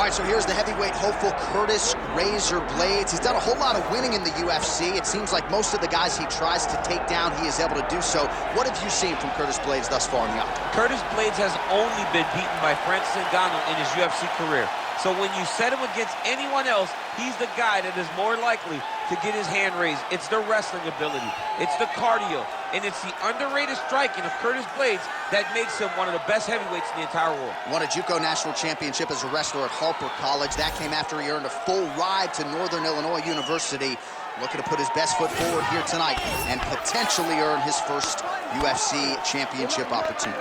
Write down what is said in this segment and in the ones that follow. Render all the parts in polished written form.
right, so here's the heavyweight hopeful, Curtis Razor Blades. He's done a whole lot of winning in the UFC. It seems like most of the guys he tries to take down, he is able to do so. What have you seen from Curtis Blades thus far in the octagon? Curtis Blades has only been beaten by Francis Ngannou in his UFC career. So when you set him against anyone else, he's the guy that is more likely to get his hand raised. It's the wrestling ability, it's the cardio, and it's the underrated striking of Curtis Blades that makes him one of the best heavyweights in the entire world. Won a JUCO national championship as a wrestler at Harper College. That came after he earned a full ride to Northern Illinois University. Looking to put his best foot forward here tonight and potentially earn his first UFC championship opportunity.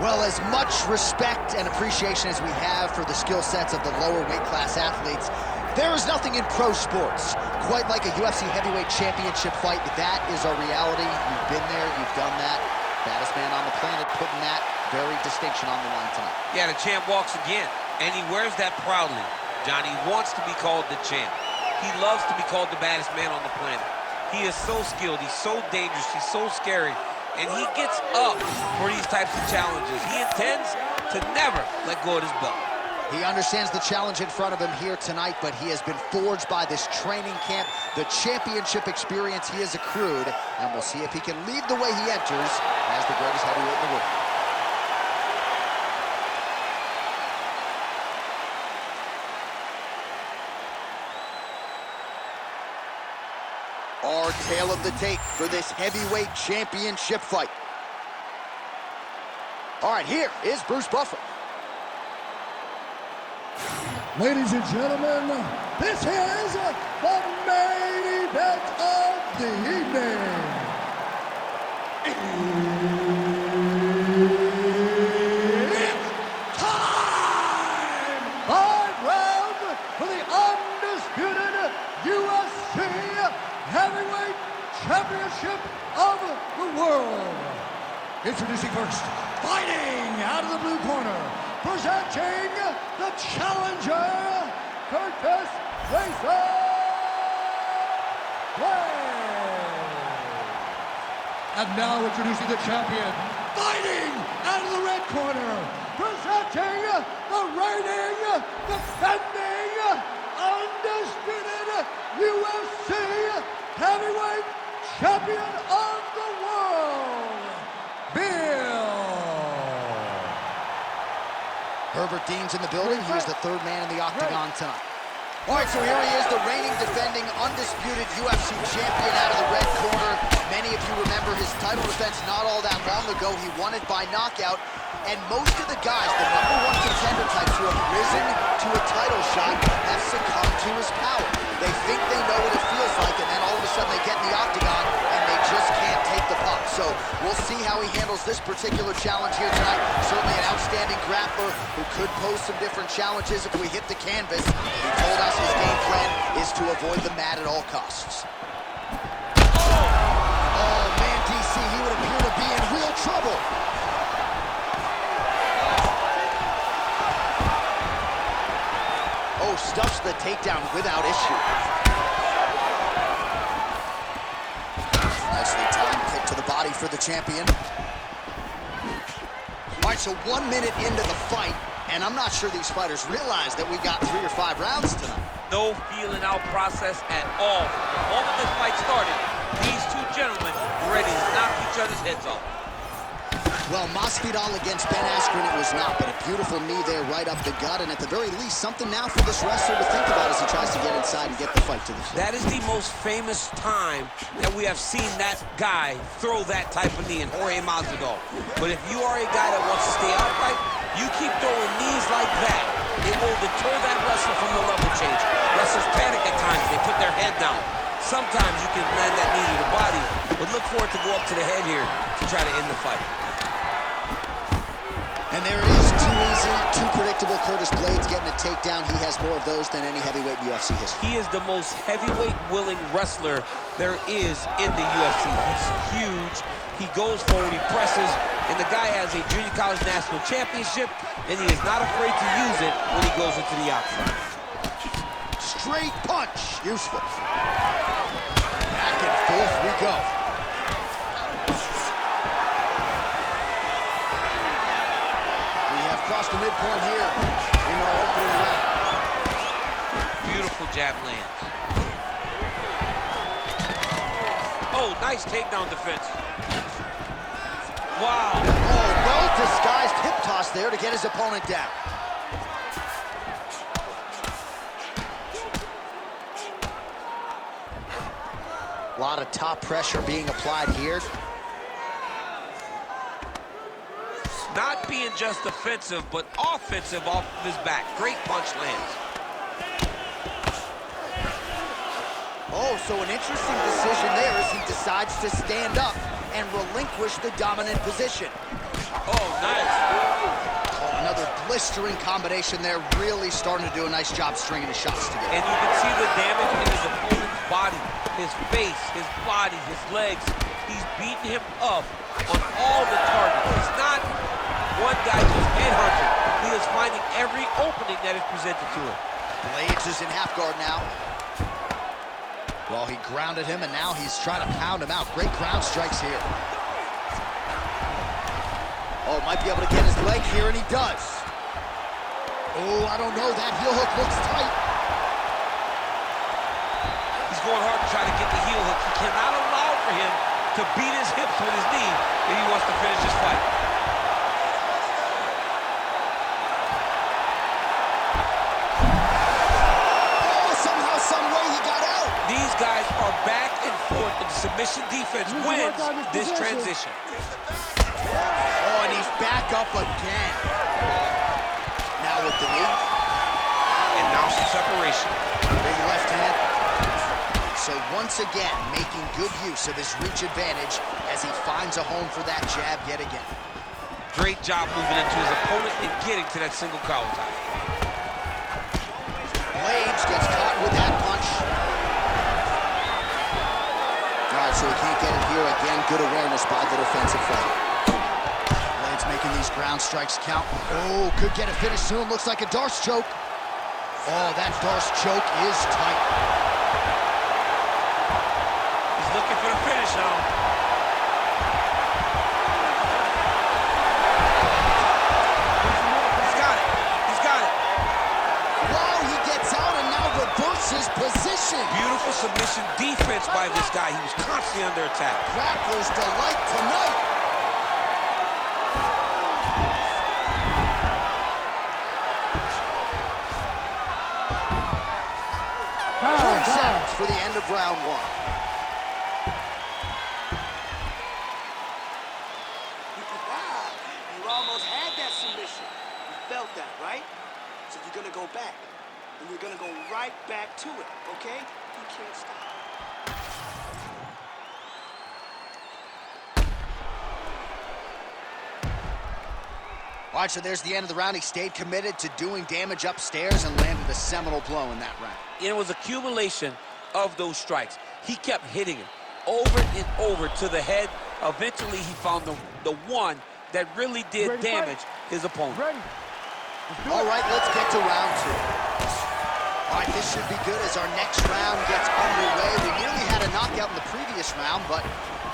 Well, as much respect and appreciation as we have for the skill sets of the lower weight class athletes, there is nothing in pro sports quite like a UFC heavyweight championship fight. That is our reality. You've been there, you've done that. Baddest man on the planet putting that very distinction on the line tonight. Yeah, the champ walks again, and he wears that proudly. Johnny wants to be called the champ. He loves to be called the baddest man on the planet. He is so skilled, he's so dangerous, he's so scary. And he gets up for these types of challenges. He intends to never let go of his belt. He understands the challenge in front of him here tonight, but he has been forged by this training camp, the championship experience he has accrued, and we'll see if he can lead the way he enters as the greatest heavyweight in the world. Our tale of the tape for this heavyweight championship fight. All right, here is Bruce Buffer. Ladies and gentlemen, this is the main event of the evening. It's time! 5 rounds for the undisputed UFC Heavyweight Championship of the world. Introducing first, fighting out of the blue corner, presenting the challenger, Curtis Razor Blades. And now introducing the champion, fighting out of the red corner, presenting the reigning, defending, undisputed UFC Heavyweight Champion of the world, Bill. Herbert Dean's in the building. He is the third man in the octagon tonight. All right, so here he is, the reigning, defending, undisputed UFC champion out of the red corner. Many of you remember his title defense not all that long ago. He won it by knockout. And most of the guys, the #1 contender types who have risen to a title shot, have succumbed to his power. They think they know what it feels like, and then all of a sudden they get in the octagon, and they just can't take the pop. So we'll see how he handles this particular challenge here tonight. Certainly an outstanding grappler who could pose some different challenges if we hit the canvas. He told us his game plan is to avoid the mat at all costs. Oh man, DC, he would appear to be in real trouble. Oh, stuffs the takedown without issue. Nicely timed kick to the body for the champion. All right, so 1 minute into the fight, and I'm not sure these fighters realize that we've got 3 or 5 rounds tonight. No feeling out process at all. The moment this fight started, these two gentlemen were ready to knock each other's heads off. Well, Masvidal against Ben Askren, it was not, but a beautiful knee there right up the gut, and at the very least, something now for this wrestler to think about as he tries to get inside and get the fight to the floor. That is the most famous time that we have seen that guy throw that type of knee in Jorge Masvidal. But if you are a guy that wants to stay upright, you keep throwing knees like that. It will deter that wrestler from the level change. Wrestlers panic at times. They put their head down. Sometimes you can land that knee to the body, but look for it to go up to the head here to try to end the fight. And there it is, too easy, too predictable. Curtis Blades getting a takedown. He has more of those than any heavyweight in UFC history. He is the most heavyweight-willing wrestler there is in the UFC. He's huge. He goes forward, he presses, and the guy has a junior college national championship, and he is not afraid to use it when he goes into the outside. Straight punch, useful. Back and forth we go. We have crossed the midpoint here in our opening round. Beautiful jab lands. Oh, nice takedown defense. Wow. Oh, well-disguised hip toss there to get his opponent down. A lot of top pressure being applied here. Not being just defensive, but offensive off of his back. Great punch lands. Oh, so an interesting decision there as he decides to stand up and relinquish the dominant position. Oh, nice. Oh, another blistering combination there, really starting to do a nice job stringing the shots together. And you can see the damage in his opponent's body, his face, his body, his legs. He's beating him up on all the targets. It's not one guy just headhunting. He is finding every opening that is presented to him. Blades is in half guard now. Well, he grounded him, and now he's trying to pound him out. Great ground strikes here. Oh, might be able to get his leg here, and he does. Oh, I don't know. That heel hook looks tight. He's going hard to try to get the heel hook. He cannot allow for him to beat his hips with his knee if he wants to finish this fight. These guys are back and forth, and submission defense wins this transition. Oh, and he's back up again. Now with the knee. And now some separation. Big left hand. So once again, making good use of his reach advantage as he finds a home for that jab yet again. Great job moving into his opponent and getting to that single collar tie. Blades gets caught with that punch. All right, so he can't get it here again. Good awareness by the defensive fighter. Blades making these ground strikes count. Oh, could get a finish soon. Looks like a Darce choke. Oh, that Darce choke is tight. He's looking for the finish now. He's got it. He's got it. Wow, he gets out and now reverses position. Beautiful submission defense by this guy. He was constantly under attack. Grappler's delight tonight. 20 seconds for the end of round one. You almost had that submission. You felt that, right? So you're gonna go back. And you're gonna go right back to it, okay? You can't stop. All right, so there's the end of the round. He stayed committed to doing damage upstairs and landed a seminal blow in that round. It was accumulation of those strikes. He kept hitting him over and over to the head. Eventually, he found the one that really did damage his opponent. All right, let's get to round two. All right, this should be good as our next round gets underway. We nearly had a knockout in the previous round, but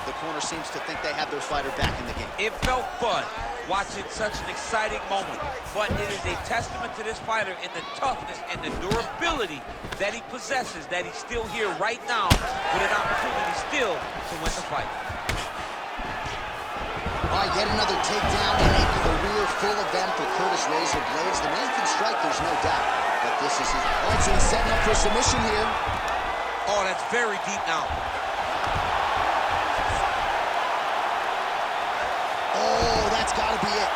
the corner seems to think they have their fighter back in the game. It felt fun watching such an exciting moment, but it is a testament to this fighter in the toughness and the durability that he possesses, that he's still here right now with an opportunity still to win the fight. All right, yet another takedown and a career full of them for Curtis Razor Blades. The man can strike, there's no doubt, but this is his... All right, so he's setting up for submission here. Oh, that's very deep now. Oh, that's got to be it.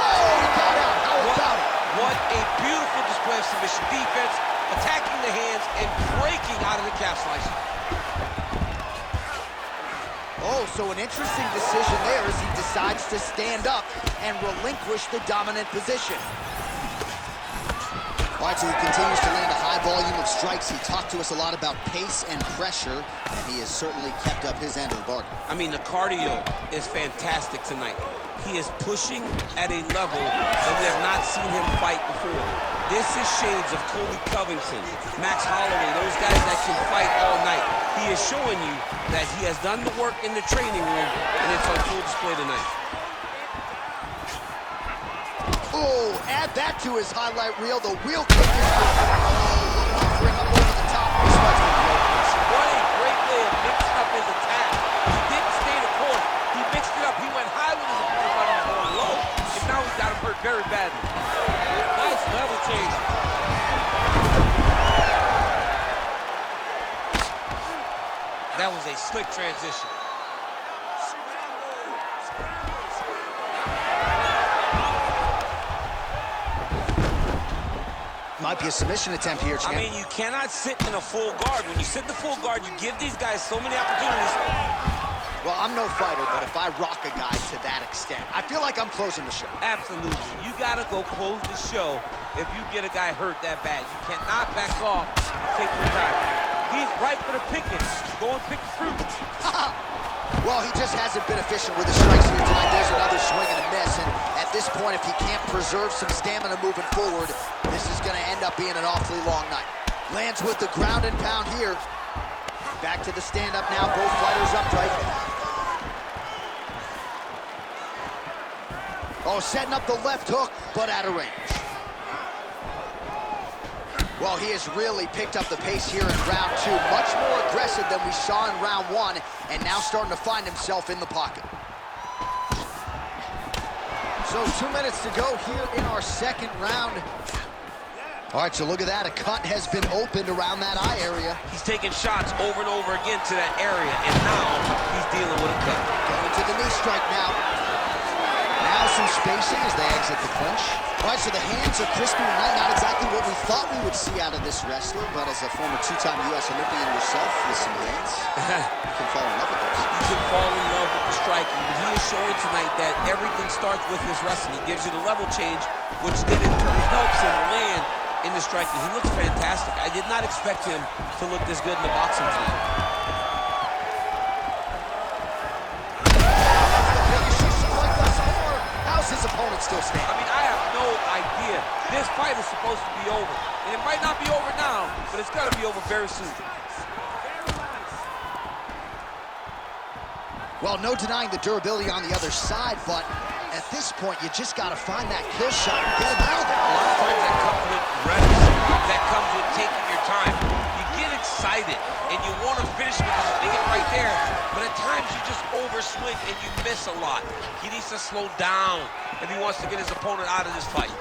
Oh, he got out. How about it? What a beautiful display of submission defense. attacking the hands and breaking out of the calf slice. Oh, so an interesting decision there as he decides to stand up and relinquish the dominant position. All right, so he continues to land a high volume of strikes. He talked to us a lot about pace and pressure, and he has certainly kept up his end of the bargain. I mean, the cardio is fantastic tonight. He is pushing at a level that we have not seen him fight before. This is shades of Colby Covington, Max Holloway, those guys that can fight all night. He is showing you that he has done the work in the training room, and it's on full display tonight. Oh, add that to his highlight reel. The wheel kick is good. Oh, offering up over the top. This one's gonna be open. What a great way of mixing up his attack. He didn't stay the course. He mixed it up. He went high with his opponent, but he was going low. And now he's got him hurt very badly. Nice level change. That was a slick transition. Might be a submission attempt here, champ. I mean, you cannot sit in a full guard. When you sit in the full guard, you give these guys so many opportunities. Well, I'm no fighter, but if I rock a guy to that extent, I feel like I'm closing the show. Absolutely. You got to go close the show if you get a guy hurt that bad. You cannot back off and take your time. He's right for the picking. Go and pick the fruit. Well, he just hasn't been efficient with his strikes here tonight. There's another swing and a miss, and at this point, if he can't preserve some stamina moving forward, this is going to end up being an awfully long night. Lands with the ground and pound here. Back to the stand-up now, both fighters upright. Oh, setting up the left hook, but out of range. Well, he has really picked up the pace here in round two. Much more aggressive than we saw in round one, and now starting to find himself in the pocket. So 2 minutes to go here in our second round. All right, so look at that. A cut has been opened around that eye area. He's taking shots over and over again to that area, and now he's dealing with a cut. Going to the knee strike now. Now some spacing as they exit the clinch. All right, so the hands are crispy tonight. Not exactly what we thought we would see out of this wrestler, but as a former two-time U.S. Olympian yourself with some hands, you can fall in love with those. You can fall in love with the striking, but he is showing tonight that everything starts with his wrestling. He gives you the level change, which then in turn helps him land in the striking. He looks fantastic. I did not expect him to look this good in the boxing tonight. How's his opponent still standing? I mean, I have no idea. This fight is supposed to be over. And it might not be over now, but it's got to be over very soon. Well, no denying the durability on the other side, but at this point, you just got to find that kill shot and get him out of there. A lot of times that comes with reps. That comes with taking your time. You get excited, and you want to finish because you think it's right there, but at times you just overswing and you miss a lot. He needs to slow down if he wants to get his opponent out of this fight.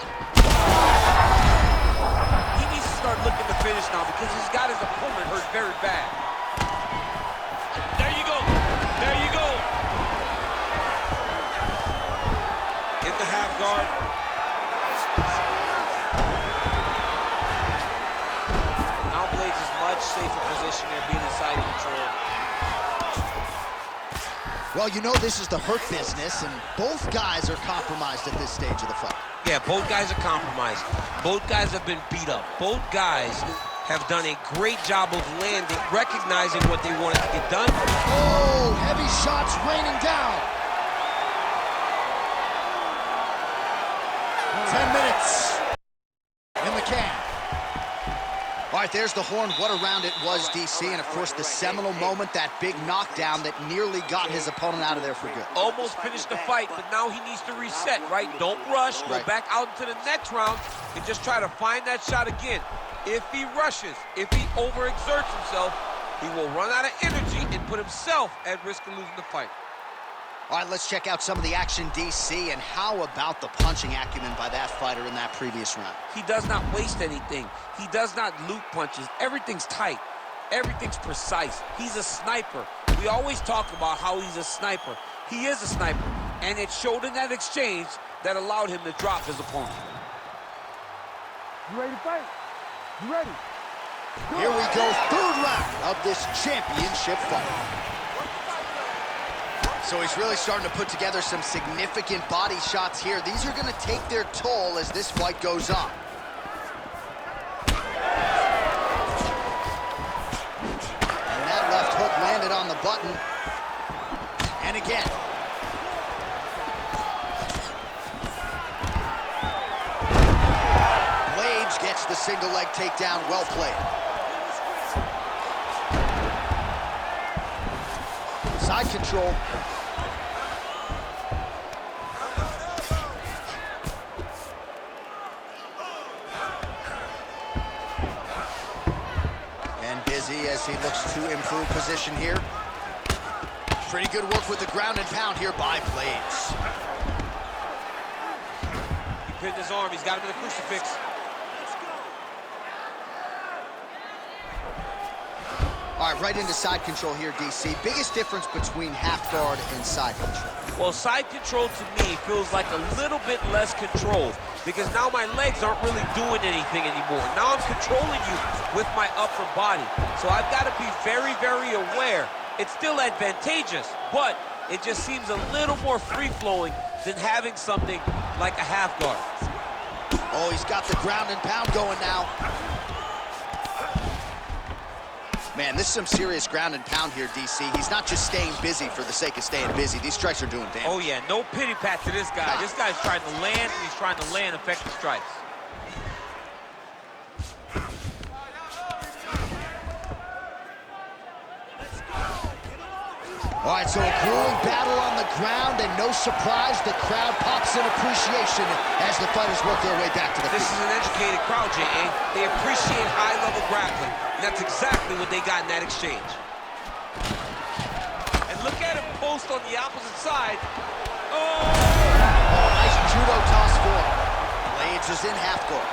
He needs to start looking to finish now because he's got his opponent hurt very bad. There you go. There you go. In the half guard. Now Blades is much safer position there, being inside control. Well, you know this is the hurt business, and both guys are compromised at this stage of the fight. Yeah, both guys are compromised. Both guys have been beat up. Both guys have done a great job of landing, recognizing what they wanted to get done. Oh, heavy shots raining down. 10 minutes in the can. All right, there's the horn. What a round it was, DC. And, of course, the seminal moment, that big knockdown that nearly got his opponent out of there for good. Almost finished the fight, but now he needs to reset, right? Don't rush. Go back out into the next round and just try to find that shot again. If he rushes, if he overexerts himself, he will run out of energy and put himself at risk of losing the fight. All right, let's check out some of the action, DC, and how about the punching acumen by that fighter in that previous round? He does not waste anything. He does not loop punches. Everything's tight. Everything's precise. He's a sniper. We always talk about how he's a sniper. He is a sniper, and it showed in that exchange that allowed him to drop his opponent. You ready to fight? You ready? Here we go, third round of this championship fight. So he's really starting to put together some significant body shots here. These are gonna take their toll as this fight goes on. And that left hook landed on the button. And again. Blades gets the single leg takedown, well played. Side control. And busy as he looks to improve position here. Pretty good work with the ground and pound here by Blades. He pinned his arm. He's got him in the crucifix. All right, right into side control here, DC. Biggest difference between half guard and side control? Well, side control to me feels like a little bit less control because now my legs aren't really doing anything anymore. Now I'm controlling you with my upper body. So I've got to be very, very aware. It's still advantageous, but it just seems a little more free-flowing than having something like a half guard. Oh, he's got the ground and pound going now. Man, this is some serious ground and pound here, DC. He's not just staying busy for the sake of staying busy. These strikes are doing damage. Oh, yeah, no pity pat to this guy. This guy's trying to land, and he's trying to land effective strikes. All right, so a grueling battle on the ground, and no surprise, the crowd pops in appreciation as the fighters work their way back to the This feet. is an educated crowd, J.A. They appreciate high-level grappling, and that's exactly what they got in that exchange. And look at him post on the opposite side. Oh! Nice judo toss for him. Blades is in half guard.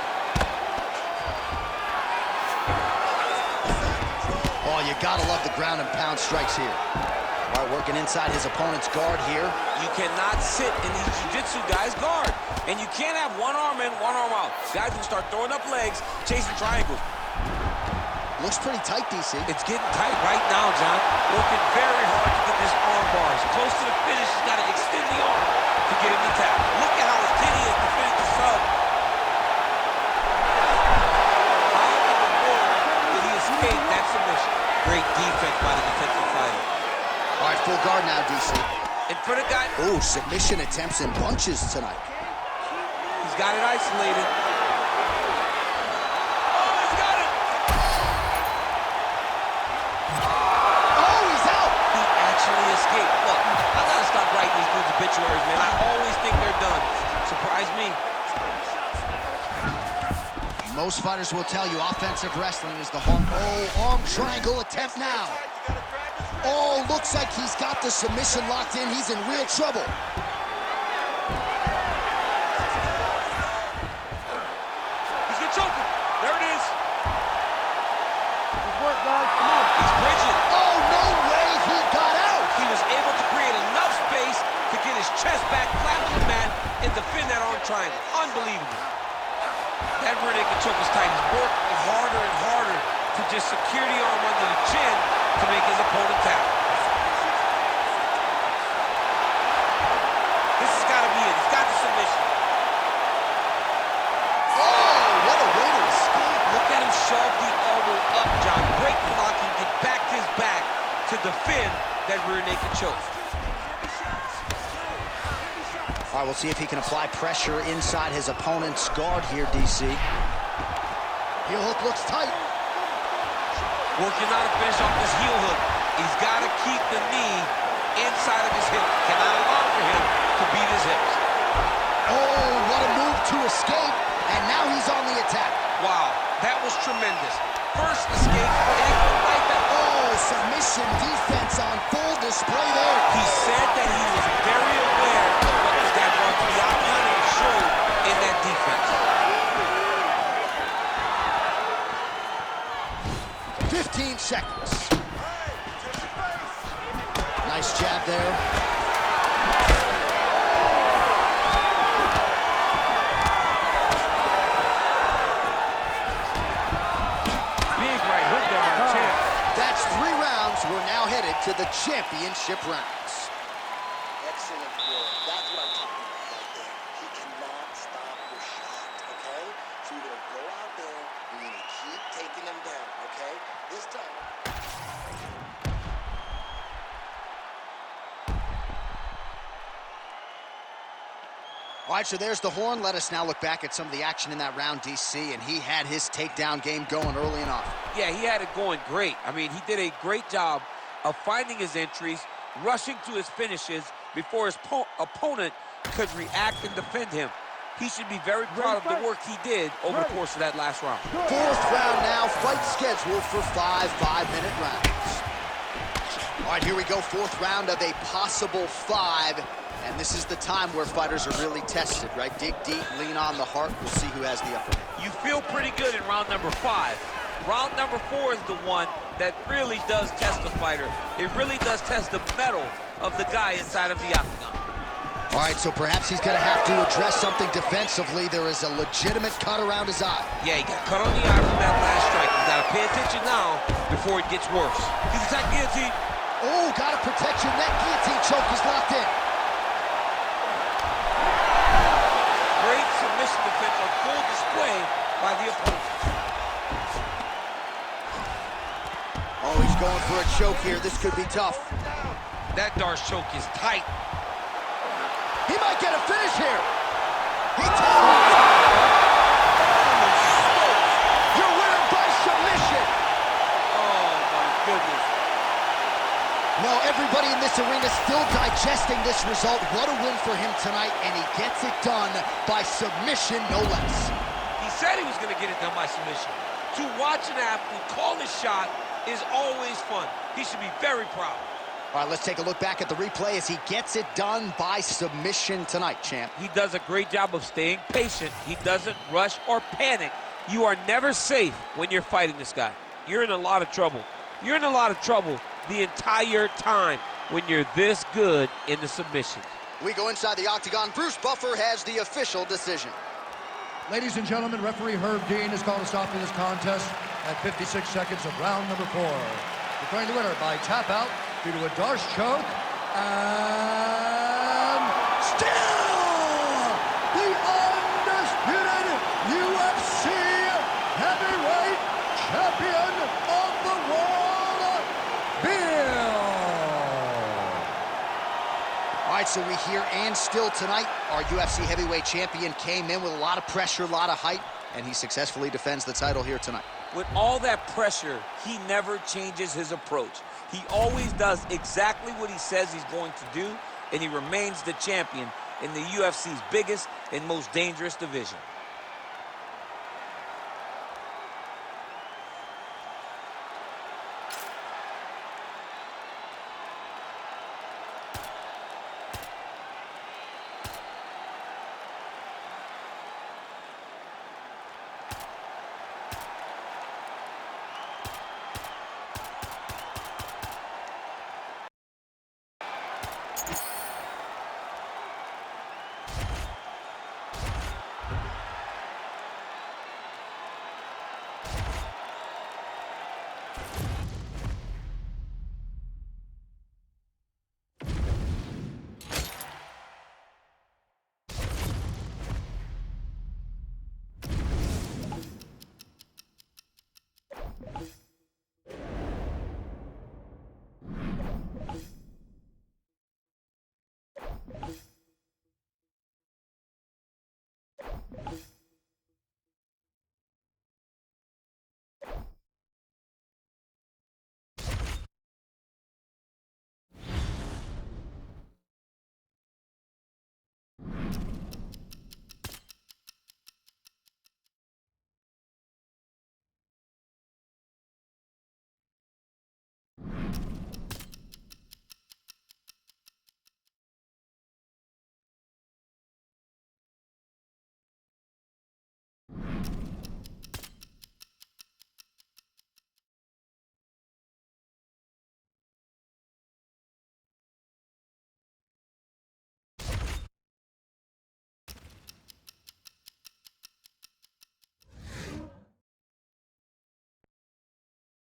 Oh, you gotta love the ground and pound strikes here. All right, working inside his opponent's guard here. You cannot sit in these jiu-jitsu guys' guard. And you can't have one arm in, one arm out. Guys will start throwing up legs, chasing triangles. Looks pretty tight, DC. It's getting tight right now, John. Working very hard to get this arm bars. Close to the finish, he's got to extend the arm to get him to tap. Look at how his he is to finish the sub. How in the world did he escape that submission? Great defense by the defensive fighter. All right, full guard now, DC. And for the guy, Oh, submission attempts in bunches tonight. he's got it isolated. Oh, he's got it! Oh, he's out! He actually escaped. Look, I gotta stop writing these dudes obituaries, man. I always think they're done. Surprise me. Most fighters will tell you offensive wrestling is the hard. Oh, arm triangle attempt now. Oh, looks like he's got the submission locked in. He's in real trouble. He's gonna choke him. There it is. Good work, guys. Come on. He's bridging. Oh, no way he got out. He was able to create enough space to get his chest back flat on the mat and defend that arm triangle. Unbelievable. That rear naked choke was tight. He's working harder and harder to just secure the arm under the chin to make his opponent tap. This has got to be it. He's got the submission. Oh, what a way to escape. Look at him shove the elbow up, John. Break blocking, get back to his back to defend that rear naked choke. All right, we'll see if he can apply pressure inside his opponent's guard here, DC. Heel hook looks tight. Working out to finish off this heel hook. He's got to keep the knee inside of his hip. Cannot allow for him to beat his hips. Oh, what a move to escape. And now he's on the attack. Wow, that was tremendous. First escape, and he went right back. Oh, submission defense on full display there. He said that he was very aware of what his dad brought to the octagon and showed in that defense. 15 seconds. Nice jab there. Big right championship rounds. Excellent work. That's what I'm talking about right there. He cannot stop your shot, okay? So you're going to go out there and you're going to keep taking them down, okay? This time. All right, so there's the horn. Let us now look back at some of the action in that round, DC, and he had his takedown game going early and often. Yeah, he had it going great. I mean, he did a great job of finding his entries, rushing to his finishes before his opponent could react and defend him. He should be very proud of the work he did over the course of that last round. Fourth round now, fight scheduled for 5 5-minute rounds. All right, here we go, fourth round of a possible 5. And this is the time where fighters are really tested, right? Dig deep, lean on the heart. We'll see who has the upper hand. You feel pretty good in round number 5. Round number 4 is the one that really does test the fighter. It really does test the mettle of the guy inside of the octagon. All right, so perhaps he's going to have to address something defensively. There is a legitimate cut around his eye. Yeah, he got cut on the eye from that last strike. He's got to pay attention now before it gets worse. He's attacking guillotine. Oh, got to protect your neck. Guillotine choke is locked in. Great submission defense on full display by the opponent. Oh, he's going for a choke here. This could be tough. That Darce choke is tight. He might get a finish here. He tapped. You're winning by submission. Oh, my goodness. Well, everybody in this arena still digesting this result. What a win for him tonight, and he gets it done by submission, no less. He said he was going to get it done by submission. To watch an athlete call his shot is always fun. He should be very proud. All right, let's take a look back at the replay as he gets it done by submission tonight, champ. He does a great job of staying patient. He doesn't rush or panic. You are never safe when you're fighting this guy. You're in a lot of trouble. You're in a lot of trouble the entire time when you're this good in the submission. We go inside the octagon. Bruce Buffer has the official decision. Ladies and gentlemen, referee Herb Dean has called a stop to this contest at 56 seconds of round number 4. Declaring the winner by tap out due to a Darce choke, and still the undisputed UFC heavyweight champion of the world, Bill. All right, so we hear and still tonight, our UFC heavyweight champion came in with a lot of pressure, a lot of height, and he successfully defends the title here tonight. With all that pressure, he never changes his approach. He always does exactly what he says he's going to do, and he remains the champion in the UFC's biggest and most dangerous division.